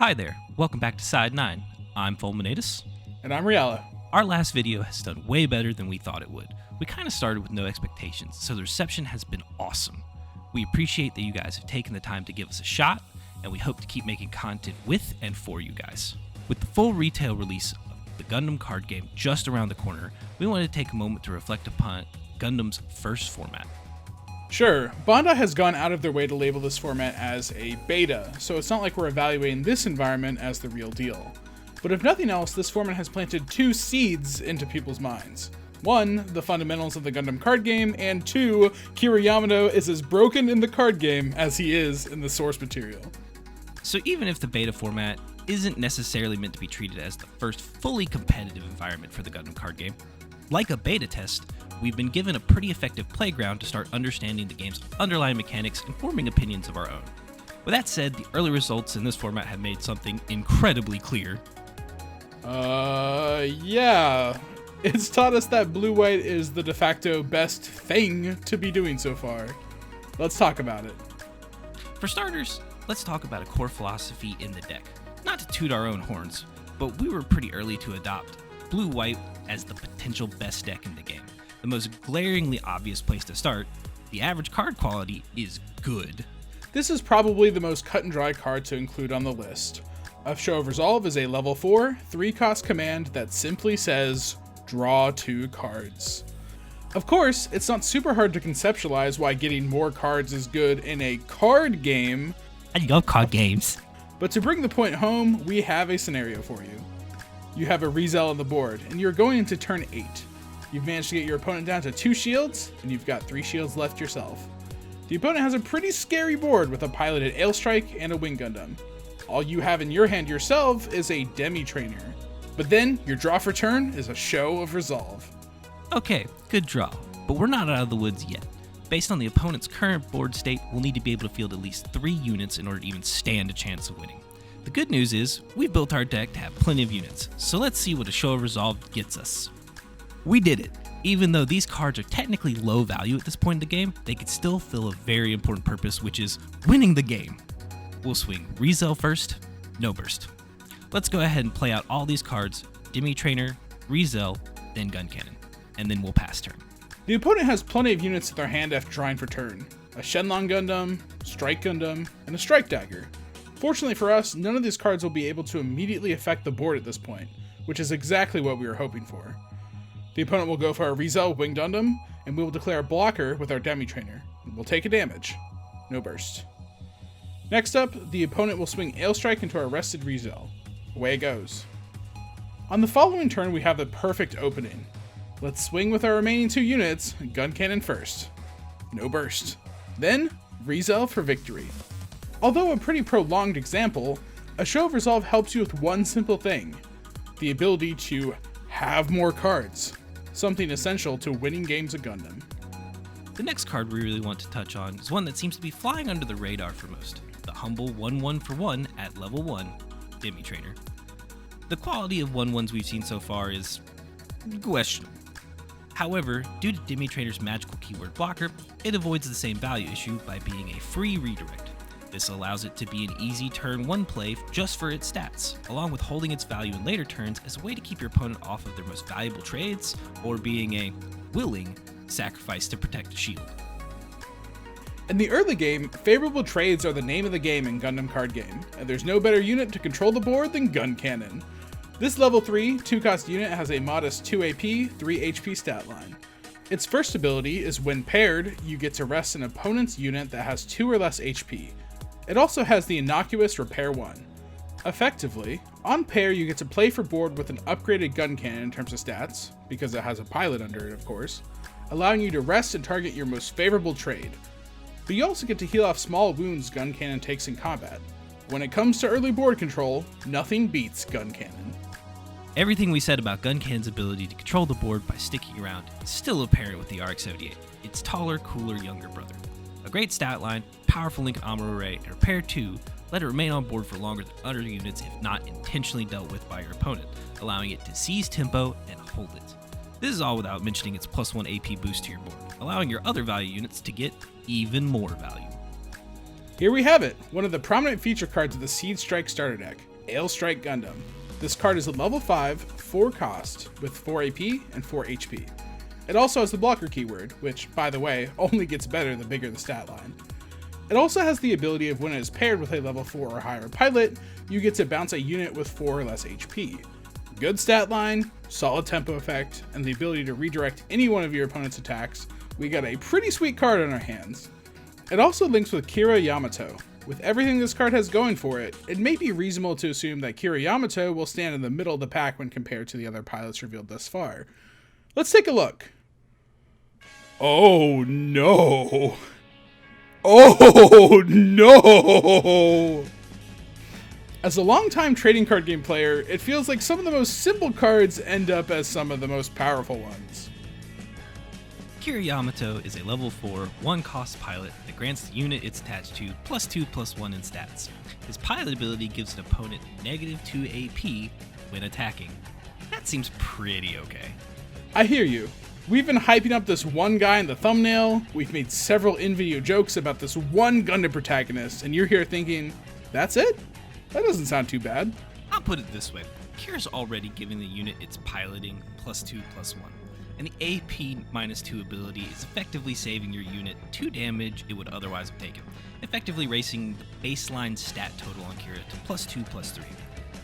Hi there, welcome back to Side 9. I'm Fulminatus. And I'm Riala. Our last video has done way better than we thought it would. We kind of started with no expectations, so the reception has been awesome. We appreciate that you guys have taken the time to give us a shot, and we hope to keep making content with and for you guys. With the full retail release of the Gundam card game just around the corner, we wanted to take a moment to reflect upon Gundam's first format. Sure, Bandai has gone out of their way to label this format as a beta, so it's not like we're evaluating this environment as the real deal. But if nothing else, this format has planted two seeds into people's minds. One, the fundamentals of the Gundam card game, and two, Kira Yamato is as broken in the card game as he is in the source material. So even if the beta format isn't necessarily meant to be treated as the first fully competitive environment for the Gundam card game, like a beta test, we've been given a pretty effective playground to start understanding the game's underlying mechanics and forming opinions of our own. With that said, the early results in this format have made something incredibly clear. Yeah. It's taught us that blue-white is the de facto best thing to be doing so far. Let's talk about it. For starters, let's talk about a core philosophy in the deck. Not to toot our own horns, but we were pretty early to adopt blue-white as the potential best deck in the game. The most glaringly obvious place to start, the average card quality is good. This is probably the most cut and dry card to include on the list. A Show of Resolve is a level 4, 3-cost command that simply says, draw 2 cards. Of course, it's not super hard to conceptualize why getting more cards is good in a card game. I love card games. But to bring the point home, we have a scenario for you. You have a Rizel on the board, and you're going into turn 8. You've managed to get your opponent down to 2 shields, and you've got 3 shields left yourself. The opponent has a pretty scary board with a piloted Ailstrike and a Wing Gundam. All you have in your hand yourself is a Demi Trainer. But then, your draw for turn is a Show of Resolve. Okay, good draw, but we're not out of the woods yet. Based on the opponent's current board state, we'll need to be able to field at least 3 units in order to even stand a chance of winning. The good news is, we've built our deck to have plenty of units, so let's see what a Show of Resolve gets us. We did it! Even though these cards are technically low value at this point in the game, they could still fill a very important purpose, which is winning the game. We'll swing Rizel first, no burst. Let's go ahead and play out all these cards, Demi Trainer, Rizel, then Gun Cannon, and then we'll pass turn. The opponent has plenty of units in their hand after drawing for turn. A Shenlong Gundam, Strike Gundam, and a Strike Dagger. Fortunately for us, none of these cards will be able to immediately affect the board at this point, which is exactly what we were hoping for. The opponent will go for our Rizel Wing Gundam, and we will declare a blocker with our Demi Trainer. We'll take a damage. No burst. Next up, the opponent will swing Ailstrike into our rested Rizel. Away it goes. On the following turn, we have the perfect opening. Let's swing with our remaining 2 units, Gun Cannon first. No burst. Then, Rizel for victory. Although a pretty prolonged example, a Show of Resolve helps you with one simple thing. The ability to have more cards. Something essential to winning games of Gundam. The next card we really want to touch on is one that seems to be flying under the radar for most. The humble 1-1 for 1 at level 1, Demi Trainer. The quality of 1-1s we've seen so far is questionable. However, due to Demi Trainer's magical keyword blocker, it avoids the same value issue by being a free redirect. This allows it to be an easy turn 1 play just for its stats, along with holding its value in later turns as a way to keep your opponent off of their most valuable trades, or being a willing sacrifice to protect a shield. In the early game, favorable trades are the name of the game in Gundam card game, and there's no better unit to control the board than Gun Cannon. This level 3, 2-cost unit has a modest 2 AP, 3 HP stat line. Its first ability is when paired, you get to rest an opponent's unit that has 2 or less HP. It also has the innocuous Repair 1. Effectively, on pair you get to play for board with an upgraded Gun Cannon in terms of stats, because it has a pilot under it of course, allowing you to rest and target your most favorable trade. But you also get to heal off small wounds Gun Cannon takes in combat. When it comes to early board control, nothing beats Gun Cannon. Everything we said about Gun Cannon's ability to control the board by sticking around is still apparent with the RX-78, its taller, cooler, younger brother. A great stat line, powerful link armor array, and Repair 2 let it remain on board for longer than other units if not intentionally dealt with by your opponent, allowing it to seize tempo and hold it. This is all without mentioning its +1 AP boost to your board, allowing your other value units to get even more value. Here we have it, one of the prominent feature cards of the Seed Strike starter deck, Ale Strike Gundam. This card is a level 5, 4 cost, with 4 AP and 4 HP. It also has the blocker keyword, which, by the way, only gets better the bigger the stat line. It also has the ability of when it is paired with a level 4 or higher pilot, you get to bounce a unit with 4 or less HP. Good stat line, solid tempo effect, and the ability to redirect any one of your opponent's attacks. We got a pretty sweet card on our hands. It also links with Kira Yamato. With everything this card has going for it, it may be reasonable to assume that Kira Yamato will stand in the middle of the pack when compared to the other pilots revealed thus far. Let's take a look. Oh no! Oh no! As a longtime trading card game player, it feels like some of the most simple cards end up as some of the most powerful ones. Kira Yamato is a level 4, 1 cost pilot that grants the unit it's attached to +2/+1 in stats. His pilot ability gives an opponent -2 AP when attacking. That seems pretty okay. I hear you. We've been hyping up this one guy in the thumbnail, we've made several in-video jokes about this one Gundam protagonist, and you're here thinking, that's it? That doesn't sound too bad. I'll put it this way. Kira's already giving the unit its piloting +2/+1. And the AP -2 ability is effectively saving your unit 2 damage it would otherwise have taken, effectively raising the baseline stat total on Kira to +2/+3.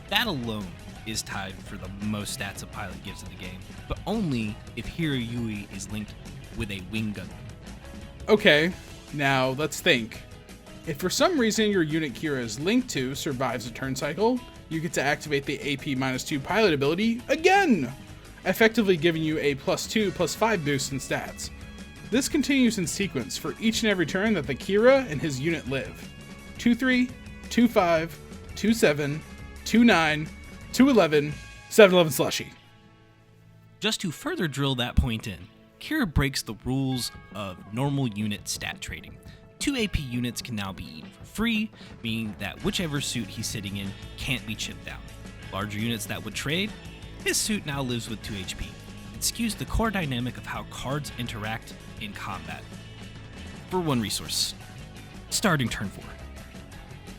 That alone is tied for the most stats a pilot gives in the game, but only if Hiro Yui is linked with a wing gun. Okay, now let's think. If for some reason your unit Kira is linked to survives a turn cycle, you get to activate the AP -2 pilot ability again, effectively giving you a +2/+5 boost in stats. This continues in sequence for each and every turn that the Kira and his unit live. 2-3, 2-5, 2-7, 2-9, 2-11, 7-11 slushy. Just to further drill that point in, Kira breaks the rules of normal unit stat trading. 2 AP units can now be eaten for free, meaning that whichever suit he's sitting in can't be chipped down. Larger units that would trade, his suit now lives with 2 HP. It skews the core dynamic of how cards interact in combat. For one resource, starting turn 4.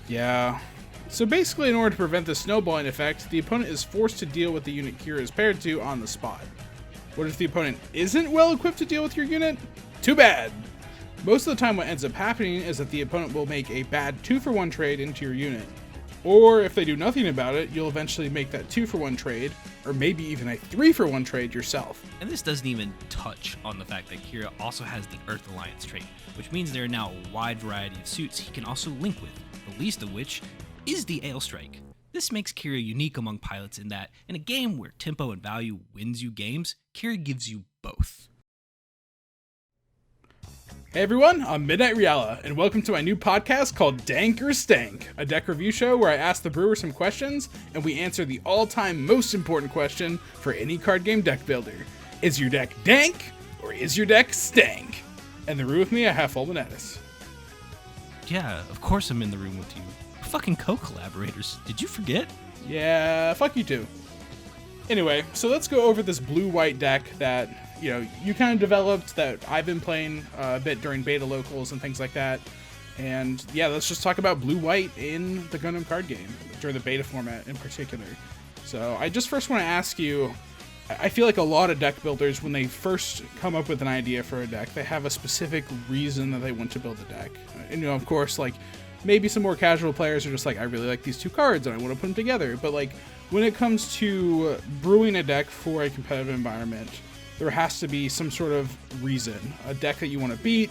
Yeah. So basically, in order to prevent the snowballing effect, the opponent is forced to deal with the unit Kira is paired to on the spot. What if the opponent isn't well equipped to deal with your unit? Too bad! Most of the time what ends up happening is that the opponent will make a bad 2-for-1 trade into your unit. Or if they do nothing about it, you'll eventually make that 2-for-1 trade, or maybe even a 3-for-1 trade yourself. And this doesn't even touch on the fact that Kira also has the Earth Alliance trait, which means there are now a wide variety of suits he can also link with, the least of which is the Ale Strike. This makes Kira unique among pilots in that, in a game where tempo and value wins you games, Kira gives you both. Hey everyone, I'm Midnight Riala, and welcome to my new podcast called Dank or Stank, a deck review show where I ask the brewer some questions, and we answer the all-time most important question for any card game deck builder. Is your deck dank, or is your deck stank? And the room with me, I have Fulminatus. Yeah, of course I'm in the room with you. We're fucking co-collaborators. Did you forget? Yeah, fuck you too. Anyway, so let's go over this blue-white deck that you kind of developed, that I've been playing a bit during beta locals and things like that. And yeah, let's just talk about blue-white in the Gundam card game, during the beta format in particular. So I just first want to ask you, I feel like a lot of deck builders, when they first come up with an idea for a deck, they have a specific reason that they want to build a deck. And of course, like, maybe some more casual players are just like, I really like these 2 cards and I want to put them together. But like, when it comes to brewing a deck for a competitive environment, there has to be some sort of reason. A deck that you want to beat,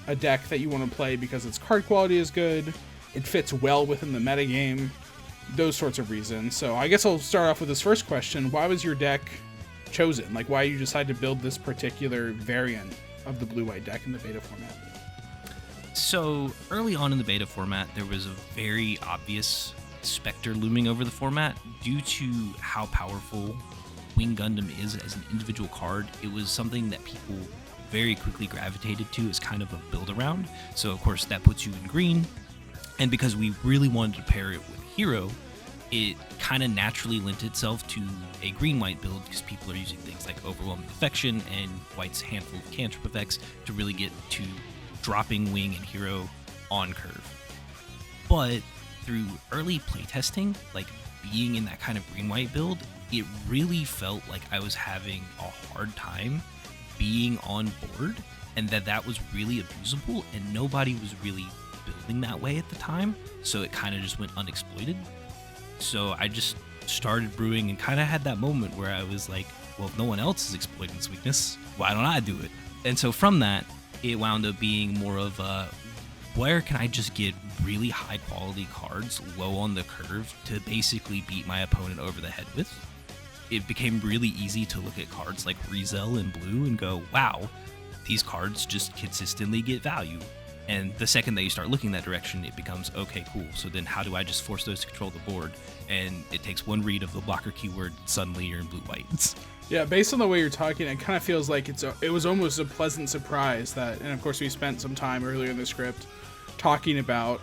a deck that you want to play because its card quality is good, it fits well within the metagame, those sorts of reasons. So I guess I'll start off with this first question. Why was your deck chosen? Like, why you decided to build this particular variant of the blue-white deck in the beta format? So early on in the beta format, there was a very obvious specter looming over the format due to how powerful Wing Gundam is as an individual card. It was something that people very quickly gravitated to as kind of a build around. So of course that puts you in green. And because we really wanted to pair it with Hero, it kind of naturally lent itself to a green-white build because people are using things like Overwhelming Affection and White's handful of cantrip effects to really get to dropping Wing and Hero on curve. But through early playtesting, like being in that kind of green-white build, it really felt like I was having a hard time being on board, and that was really abusable, and nobody was really building that way at the time, so it kind of just went unexploited. So I just started brewing and kind of had that moment where I was like, well, if no one else is exploiting this weakness, why don't I do it? And so from that, it wound up being more of a, where can I just get really high quality cards low on the curve to basically beat my opponent over the head with? It became really easy to look at cards like Rizel and Blue and go, wow, these cards just consistently get value. And the second that you start looking that direction, it becomes, okay, cool. So then how do I just force those to control the board? And it takes one read of the blocker keyword, suddenly you're in blue-white. Yeah, based on the way you're talking, it kind of feels like it was almost a pleasant surprise that, and of course we spent some time earlier in the script talking about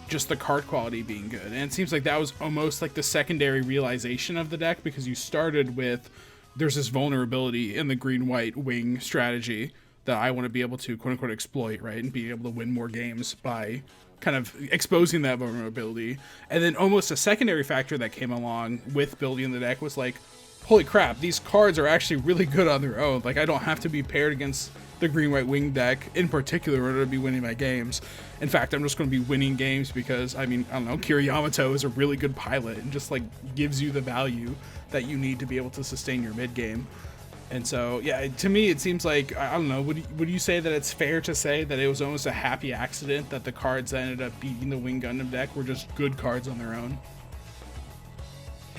just the card quality being good. And it seems like that was almost like the secondary realization of the deck, because you started with, there's this vulnerability in the green-white wing strategy that I want to be able to quote-unquote exploit, right? And be able to win more games by kind of exposing that vulnerability. And then almost a secondary factor that came along with building the deck was like, holy crap, these cards are actually really good on their own. Like, I don't have to be paired against the green-white wing deck in particular in order to be winning my games. In fact, I'm just going to be winning games because, I mean, I don't know, Kira Yamato is a really good pilot and just like gives you the value that you need to be able to sustain your mid game. And so, yeah, to me, it seems like, I don't know, would you say that it's fair to say that it was almost a happy accident that the cards that ended up beating the Wing Gundam deck were just good cards on their own?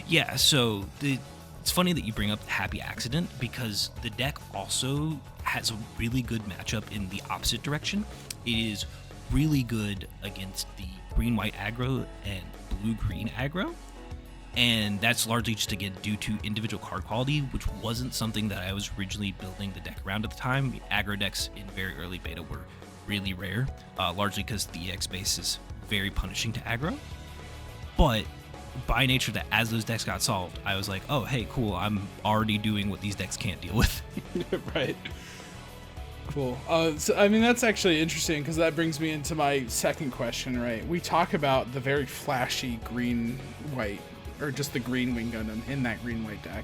Yeah, so it's funny that you bring up the happy accident, because the deck also has a really good matchup in the opposite direction. It is really good against the green-white aggro and blue-green aggro. And that's largely just, again, due to individual card quality, which wasn't something that I was originally building the deck around at the time. Aggro decks in very early beta were really rare, largely because the EX base is very punishing to aggro. But by nature, that as those decks got solved, I was like, oh, hey, cool, I'm already doing what these decks can't deal with. Right. Cool. So, I mean, that's actually interesting, because that brings me into my second question, right? We talk about the very flashy green-white, or just the green Wing Gundam in that green-white deck.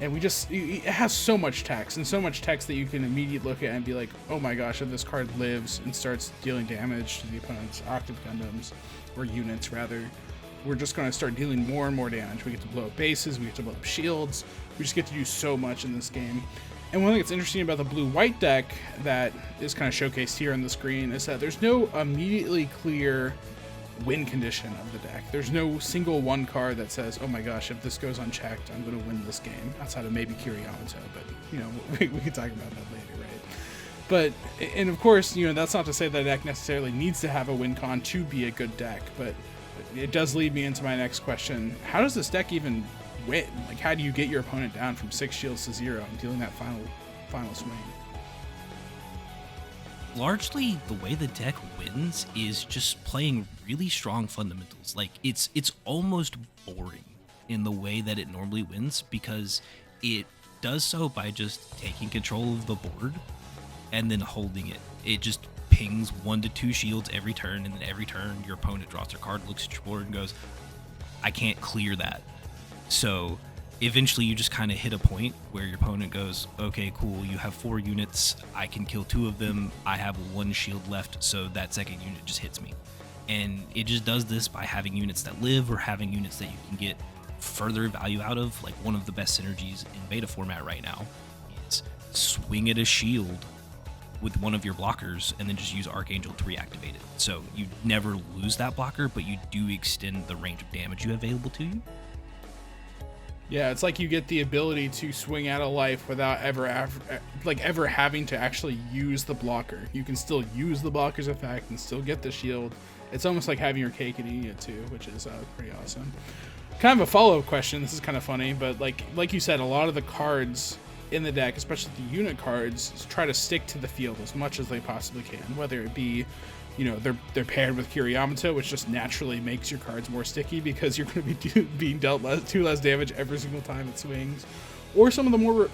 And it has so much text, and so much text that you can immediately look at and be like, oh my gosh, if this card lives and starts dealing damage to the opponent's Octave Gundams, or units rather, we're just going to start dealing more and more damage. We get to blow up bases, we get to blow up shields, we just get to do so much in this game. And one thing that's interesting about the blue-white deck that is kind of showcased here on the screen is that there's no immediately clear win condition of the deck. There's no single one card that says, oh my gosh, if this goes unchecked, I'm going to win this game, outside of maybe Kira Yamato, but, you know, we can talk about that later, right? But, and of course, you know, that's not to say that deck necessarily needs to have a win con to be a good deck, but it does lead me into my next question. How does this deck even win? Like, how do you get your opponent down from 6 shields to 0 and dealing that final swing? Largely, the way the deck wins is just playing really strong fundamentals. Like, it's almost boring in the way that it normally wins, because it does so by just taking control of the board and then holding it. It just pings 1 to 2 shields every turn, and then every turn your opponent draws their card, looks at your board, and goes, I can't clear that. So eventually you just kind of hit a point where your opponent goes, okay, cool, you have 4 units, I can kill 2 of them, I have 1 shield left, so that second unit just hits me. And it just does this by having units that live, or having units that you can get further value out of. Like, one of the best synergies in beta format right now is swing at a shield with one of your blockers and then just use Archangel to reactivate it. So you never lose that blocker, but you do extend the range of damage you have available to you. Yeah, it's like you get the ability to swing out of life without ever having to actually use the blocker. You can still use the blocker's effect and still get the shield. It's almost like having your cake and eating it too, which is pretty awesome. Kind of a follow-up question. This is kind of funny, but like you said, a lot of the cards in the deck, especially the unit cards, try to stick to the field as much as they possibly can. Whether it be, you know, they're paired with Kira Yamato, which just naturally makes your cards more sticky because you're going to be being dealt 2 less damage every single time it swings. Or some of the more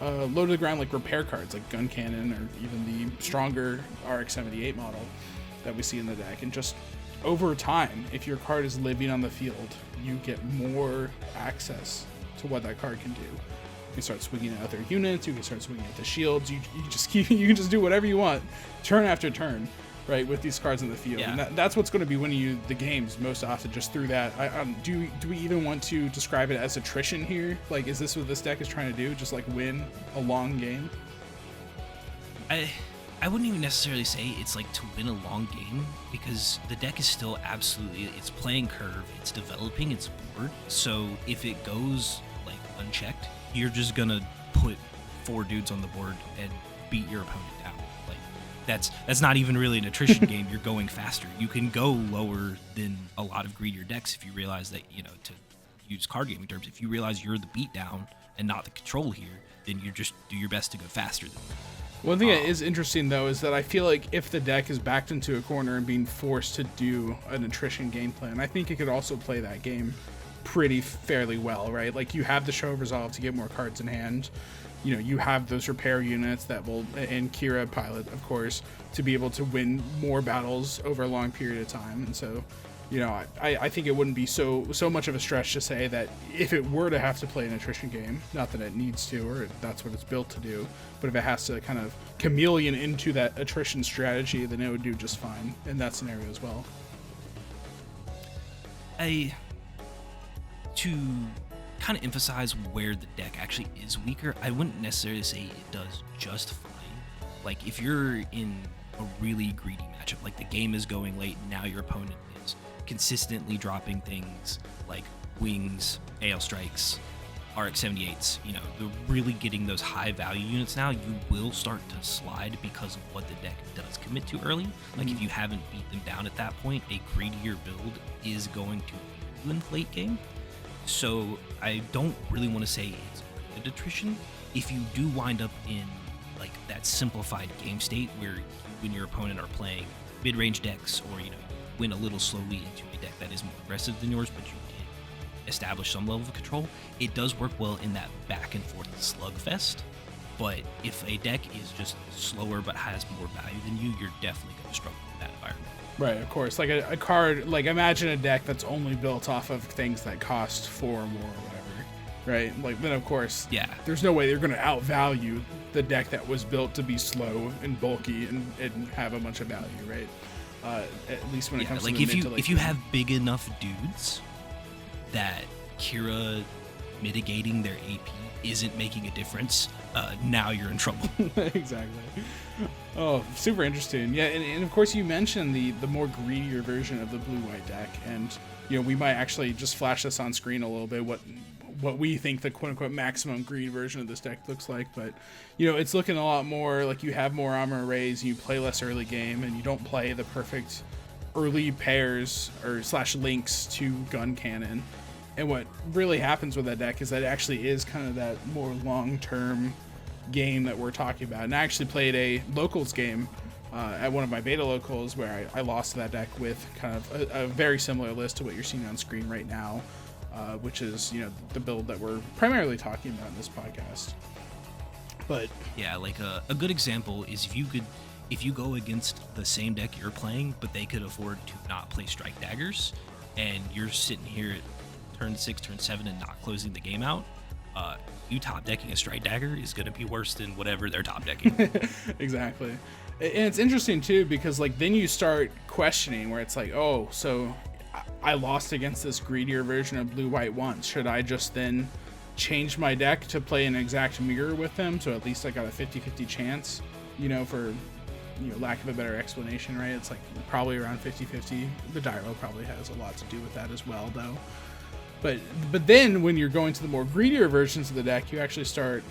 low to the ground, like repair cards, like Gun Cannon, or even the stronger RX-78 model that we see in the deck, and just over time, if your card is living on the field, you get more access to what that card can do. You can start swinging at other units. You can start swinging at the shields. You can just do whatever you want, turn after turn, right, with these cards in the field. Yeah. And that's what's going to be winning you the games most often, just through that. Do we even want to describe it as attrition here? Like, is this what this deck is trying to do? Just like win a long game? I wouldn't even necessarily say it's like to win a long game, because the deck is still absolutely, it's playing curve, it's developing its board. So if it goes like unchecked, you're just gonna put 4 dudes on the board and beat your opponent down. Like that's not even really an attrition game. You're going faster. You can go lower than a lot of greedier decks if you realize that, you know, to use card gaming terms, if you realize you're the beatdown and not the control here, then you just do your best to go faster than them. One thing that is interesting, though, is that I feel like if the deck is backed into a corner and being forced to do an attrition game plan, I think it could also play that game pretty fairly well, right? Like, you have the Show of Resolve to get more cards in hand. You know, you have those repair units that will, and Kira Pilot, of course, to be able to win more battles over a long period of time. And so, you know, I think it wouldn't be so much of a stretch to say that if it were to have to play an attrition game, not that it needs to, or that's what it's built to do, but if it has to kind of chameleon into that attrition strategy, then it would do just fine in that scenario as well. To kind of emphasize where the deck actually is weaker, I wouldn't necessarily say it does just fine. Like, if you're in a really greedy matchup, like the game is going late, and now your opponent is consistently dropping things like wings, AL strikes, RX-78s, you know, they're really getting those high value units now, you will start to slide because of what the deck does commit to early. Like, if you haven't beat them down at that point, a greedier build is going to beat you in the late game. So I don't really want to say it's good attrition. If you do wind up in like that simplified game state where you and your opponent are playing mid-range decks, or, you know, win a little slowly into a deck that is more aggressive than yours, but you did establish some level of control, it does work well in that back and forth slugfest. But if a deck is just slower but has more value than you, you're definitely going to struggle in that environment. Right, of course. Like a card, like imagine a deck that's only built off of things that cost 4 or more or whatever, right? Like, then of course, yeah, there's no way they're going to outvalue the deck that was built to be slow and bulky and have a bunch of value, right? At least when it comes like to the mid to late if you game. have big enough dudes that Kira mitigating their AP isn't making a difference, now you're in trouble. Exactly. Oh, super interesting. Yeah, and of course you mentioned the more greedier version of the blue-white deck, and, you know, we might actually just flash this on screen a little bit, what we think the quote-unquote maximum greed version of this deck looks like. But, you know, it's looking a lot more like you have more armor arrays, and you play less early game, and you don't play the perfect early pairs or / links to gun cannon. And what really happens with that deck is that it actually is kind of that more long-term game that we're talking about. And I actually played a locals game at one of my beta locals where I lost that deck with kind of a very similar list to what you're seeing on screen right now, which is, you know, the build that we're primarily talking about in this podcast. But yeah, like a good example is if you go against the same deck you're playing, but they could afford to not play Strike Daggers, and you're sitting here at turn 6, turn 7, and not closing the game out, you top decking a Strike Dagger is going to be worse than whatever they're top decking. Exactly. And it's interesting too, because like then you start questioning where it's like, oh, so I lost against this greedier version of blue-white once. Should I just then change my deck to play an exact mirror with them, so at least I got a 50-50 chance, you know, for, you know, lack of a better explanation, right? It's like probably around 50-50. The Dyro probably has a lot to do with that as well, though. But then when you're going to the more greedier versions of the deck, you actually start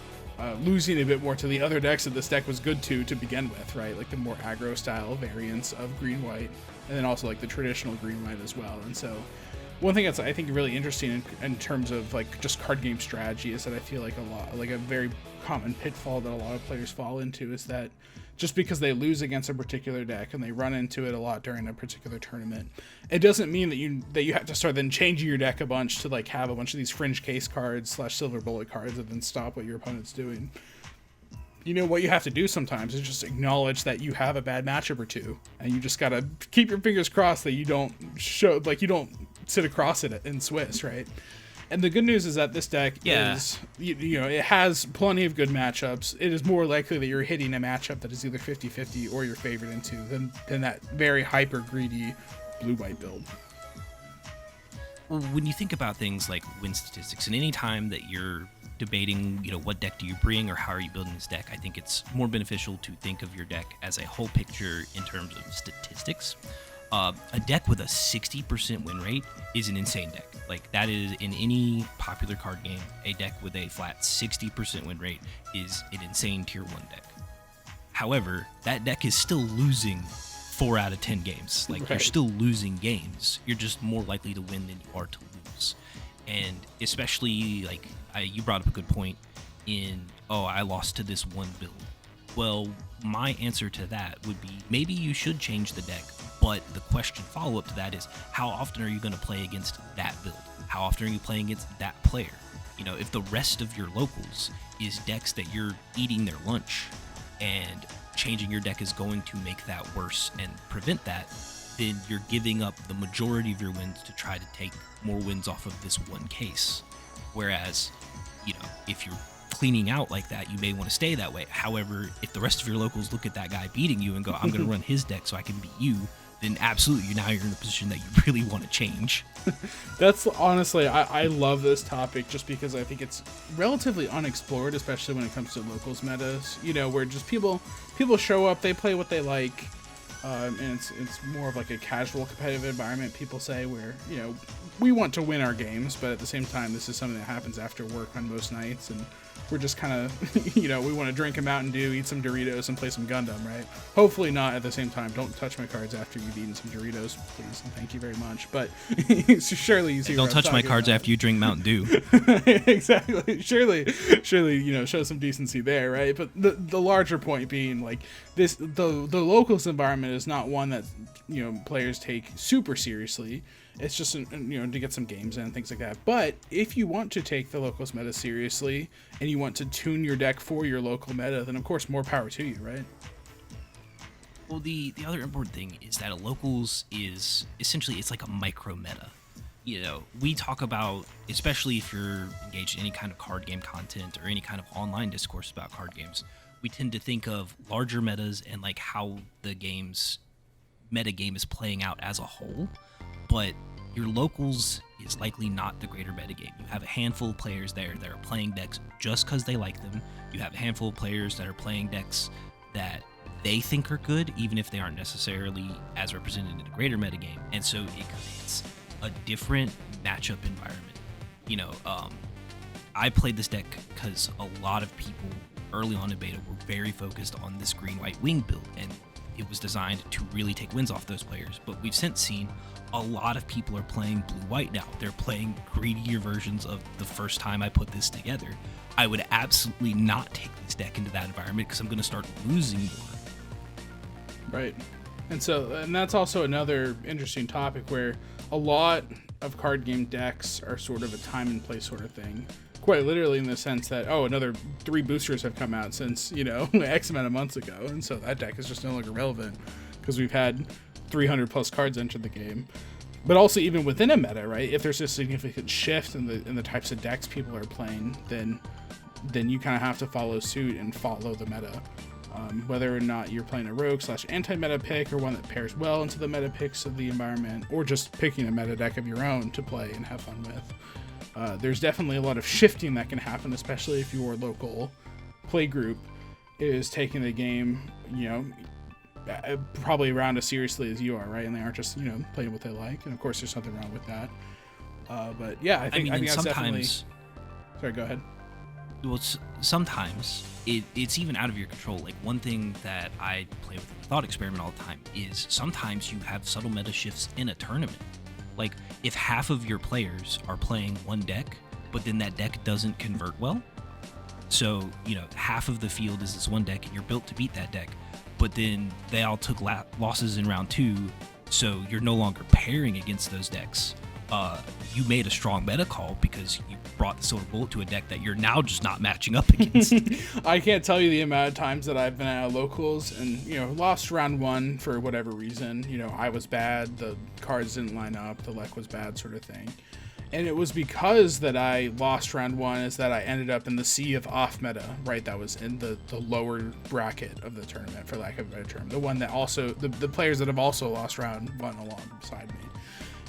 losing a bit more to the other decks that this deck was good to begin with, right? Like the more aggro style variants of green-white, and then also like the traditional green-white as well. And so one thing that's, I think, really interesting in terms of like just card game strategy is that I feel like a very common pitfall that a lot of players fall into is that just because they lose against a particular deck and they run into it a lot during a particular tournament, it doesn't mean that you have to start then changing your deck a bunch to like have a bunch of these fringe case cards / silver bullet cards and then stop what your opponent's doing. You know, what you have to do sometimes is just acknowledge that you have a bad matchup or two, and you just gotta keep your fingers crossed that you don't you don't sit across it in Swiss, right? And the good news is that this deck is, you know, it has plenty of good matchups. It is more likely that you're hitting a matchup that is either 50-50 or you're favored into than that very hyper greedy blue-white build. Well, when you think about things like win statistics, and any time that you're debating, you know, what deck do you bring or how are you building this deck, I think it's more beneficial to think of your deck as a whole picture in terms of statistics. A deck with a 60% win rate is an insane deck. Like, that is, in any popular card game, a deck with a flat 60% win rate is an insane tier 1 deck. However, that deck is still losing 4 out of 10 games. Like, You're still losing games. You're just more likely to win than you are to lose. And especially, like, you brought up a good point in, I lost to this one build. Well, my answer to that would be, maybe you should change the deck, but the question follow-up to that is, how often are you going to play against that build? How often are you playing against that player? You know, if the rest of your locals is decks that you're eating their lunch, and changing your deck is going to make that worse and prevent that, then you're giving up the majority of your wins to try to take more wins off of this one case. Whereas, you know, if you're cleaning out like that, you may want to stay that way. However, if the rest of your locals look at that guy beating you and go, I'm going to run his deck so I can beat you, then absolutely, now you're in a position that you really want to change. That's honestly, I love this topic just because I think it's relatively unexplored, especially when it comes to locals metas, you know, where just people show up, they play what they like, and it's more of like a casual competitive environment, people say, where, you know, we want to win our games, but at the same time, this is something that happens after work on most nights, and we're just kind of, you know, we want to drink a Mountain Dew, eat some Doritos, and play some Gundam, right? Hopefully not at the same time. Don't touch my cards after you've eaten some Doritos, please, and thank you very much. But surely you see. Don't touch my cards after you drink Mountain Dew. Exactly. Surely, you know, show some decency there, right? But the larger point being, like, this, the locals environment is not one that, you know, players take super seriously. It's just, you know, to get some games in and things like that. But if you want to take the locals meta seriously and you want to tune your deck for your local meta, then of course more power to you, right? Well, the other important thing is that a locals is essentially, it's like a micro meta. You know, we talk about, especially if you're engaged in any kind of card game content or any kind of online discourse about card games, we tend to think of larger metas and like how the game's meta game is playing out as a whole. But your locals is likely not the greater metagame. You have a handful of players there that are playing decks just because they like them. You have a handful of players that are playing decks that they think are good, even if they aren't necessarily as represented in the greater metagame. And so it creates a different matchup environment. You know, I played this deck because a lot of people early on in beta were very focused on this green-white wing build, and it was designed to really take wins off those players. But we've since seen a lot of people are playing blue-white now. They're playing greedier versions of the first time I put this together. I would absolutely not take this deck into that environment because I'm going to start losing more. Right. And that's also another interesting topic where a lot of card game decks are sort of a time and place sort of thing. Quite literally, in the sense that, another 3 boosters have come out since, you know, X amount of months ago, and so that deck is just no longer relevant because we've had 300 plus cards enter the game. But also, even within a meta, right? If there's a significant shift in the types of decks people are playing, then you kind of have to follow suit and follow the meta. Whether or not you're playing a rogue / anti-meta pick, or one that pairs well into the meta picks of the environment, or just picking a meta deck of your own to play and have fun with. There's definitely a lot of shifting that can happen, especially if your local play group is taking the game, you know, probably around as seriously as you are, right? And they aren't just, you know, playing what they like. And of course, there's nothing wrong with that. But yeah, I think that's definitely. Sorry, go ahead. Well, sometimes it's even out of your control. Like, one thing that I play with in the thought experiment all the time is sometimes you have subtle meta shifts in a tournament. Like, if half of your players are playing one deck, but then that deck doesn't convert well, so, you know, half of the field is this one deck and you're built to beat that deck, but then they all took losses in round 2, so you're no longer pairing against those decks. you made a strong meta call because you brought the Silver Bullet to a deck that you're now just not matching up against. I can't tell you the amount of times that I've been at locals and, lost round 1 for whatever reason. I was bad, the cards didn't line up, the luck was bad, sort of thing. And it was because that I lost round 1 is that I ended up in the sea of off meta, right? That was in the lower bracket of the tournament, for lack of a better term. The one that also, the players that have also lost round 1 alongside me.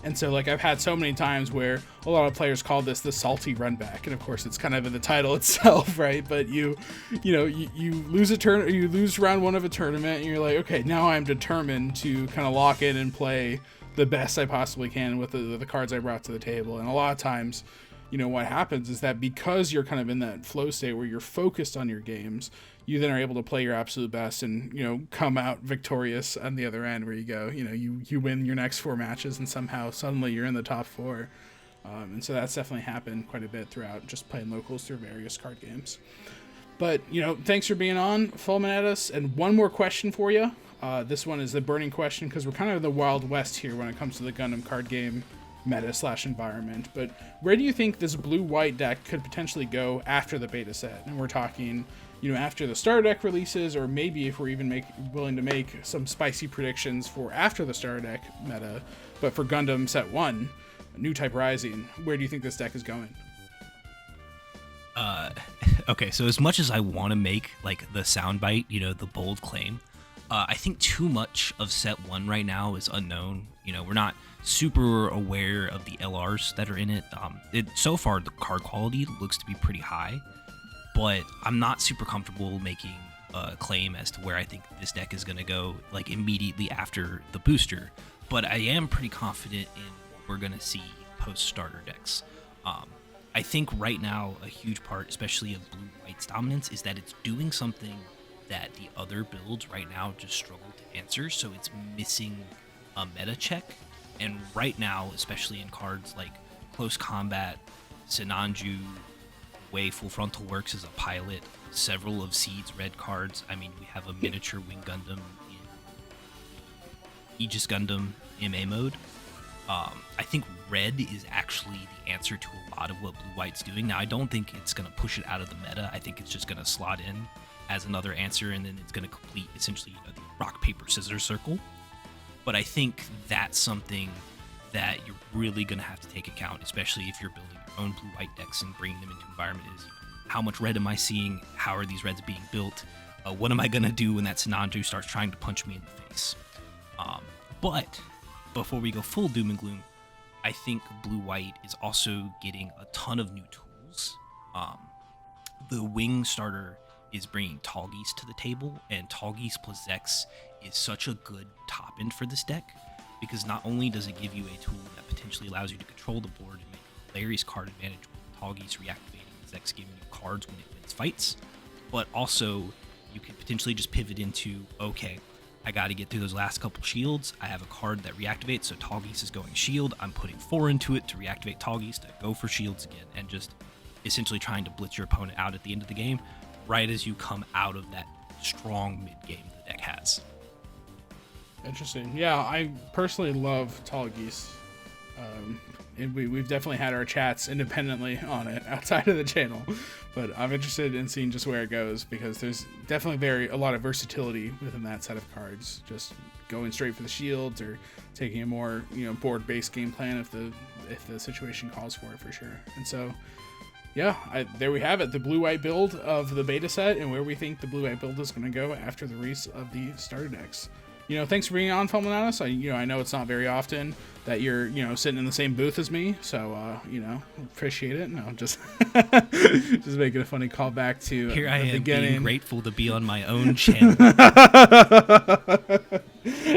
And so, I've had so many times where a lot of players call this the salty run back, and of course, it's kind of in the title itself, right? But you lose you lose round 1 of a tournament, and you're like, okay, now I'm determined to kind of lock in and play the best I possibly can with the cards I brought to the table. And a lot of times, what happens is that because you're kind of in that flow state where you're focused on your games, you then are able to play your absolute best and, come out victorious on the other end where you go, you win your next 4 matches and somehow suddenly you're in the top 4. And so that's definitely happened quite a bit throughout just playing locals through various card games. But, thanks for being on, Fulminatus. And one more question for you. This one is the burning question because we're kind of in the Wild West here when it comes to the Gundam card game meta/environment. But where do you think this blue-white deck could potentially go after the beta set? And we're talking, after the starter deck releases, or maybe if we're even willing to make some spicy predictions for after the starter deck meta, but for Gundam Set 1, New Type Rising, where do you think this deck is going? Okay, so as much as I want to make, the soundbite, the bold claim, I think too much of Set 1 right now is unknown. We're not super aware of the LRs that are in it. So far, the card quality looks to be pretty high, but I'm not super comfortable making a claim as to where I think this deck is going to go, immediately after the booster. But I am pretty confident in what we're going to see post-starter decks. I think right now, a huge part, especially of Blue-White's dominance, is that it's doing something that the other builds right now just struggle to answer, so it's missing a meta check. And right now, especially in cards like Close Combat, Sinanju, way Full Frontal works as a pilot, several of Seed's red cards. I mean, we have a miniature Wing Gundam in Aegis Gundam MA mode. I think red is actually the answer to a lot of what Blue-White's doing. Now, I don't think it's going to push it out of the meta. I think it's just going to slot in as another answer, and then it's going to complete essentially the rock, paper, scissors circle. But I think that's something that you're really going to have to take account, especially if you're building your own blue-white decks and bringing them into environment. Is how much red am I seeing? How are these reds being built? What am I going to do when that Sinanju starts trying to punch me in the face? But before we go full doom and gloom, I think blue-white is also getting a ton of new tools. The Wing starter is bringing Tallgeese to the table, and Tallgeese plus Zex is such a good top end for this deck, because not only does it give you a tool that potentially allows you to control the board and make a hilarious card advantage with Tallgeese reactivating and Zex giving you cards when it wins fights, but also you could potentially just pivot into, okay, I got to get through those last couple shields. I have a card that reactivates, so Tallgeese is going shield. I'm putting 4 into it to reactivate Tallgeese to go for shields again, and just essentially trying to blitz your opponent out at the end of the game, right as you come out of that strong mid-game the deck has. Interesting. Yeah, I personally love Tallgeese. And we've definitely had our chats independently on it outside of the channel, but I'm interested in seeing just where it goes, because there's definitely a lot of versatility within that set of cards. Just going straight for the shields or taking a more board-based game plan if the situation calls for it, for sure. And so, yeah, there we have it, the blue-white build of the beta set, and where we think the blue-white build is going to go after the release of the starter decks. Thanks for being on, Fulminatus. I know it's not very often that you're, sitting in the same booth as me, so, appreciate it. No, just just making a funny callback to Here I am beginning. Being grateful to be on my own channel.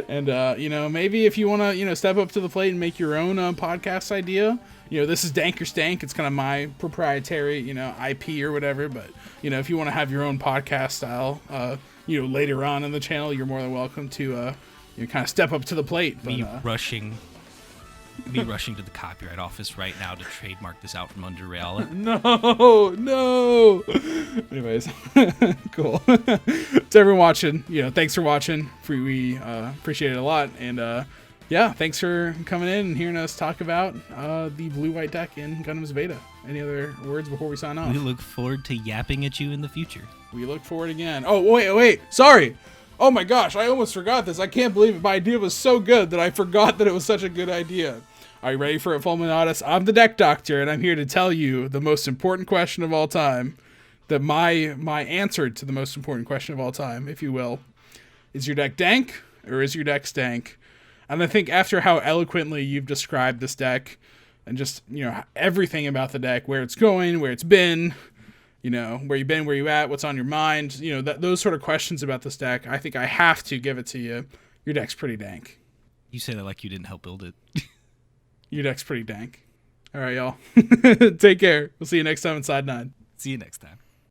And, maybe if you want to, step up to the plate and make your own podcast idea, this is Dank or Stank. It's kind of my proprietary, IP or whatever. But, if you want to have your own podcast style, later on in the channel, you're more than welcome to, kind of step up to the plate. But, me rushing to the copyright office right now to trademark this out from under Reala. No. Anyways, cool. To everyone watching, thanks for watching. We appreciate it a lot. And Yeah, thanks for coming in and hearing us talk about the blue-white deck in Gundam's beta. Any other words before we sign off? We look forward to yapping at you in the future. We look forward again. Oh, wait. Sorry. Oh my gosh, I almost forgot this. I can't believe it. My idea was so good that I forgot that it was such a good idea. Are you ready for it, Fulminatus? I'm the deck doctor, and I'm here to tell you the most important question of all time. That my answer to the most important question of all time, if you will. Is your deck dank, or is your deck stank? And I think after how eloquently you've described this deck, and just, everything about the deck, where it's going, where it's been, where you've been, where you at, what's on your mind, those sort of questions about this deck, I think I have to give it to you. Your deck's pretty dank. You say that like you didn't help build it. Your deck's pretty dank. All right, y'all. Take care. We'll see you next time in Side 9. See you next time.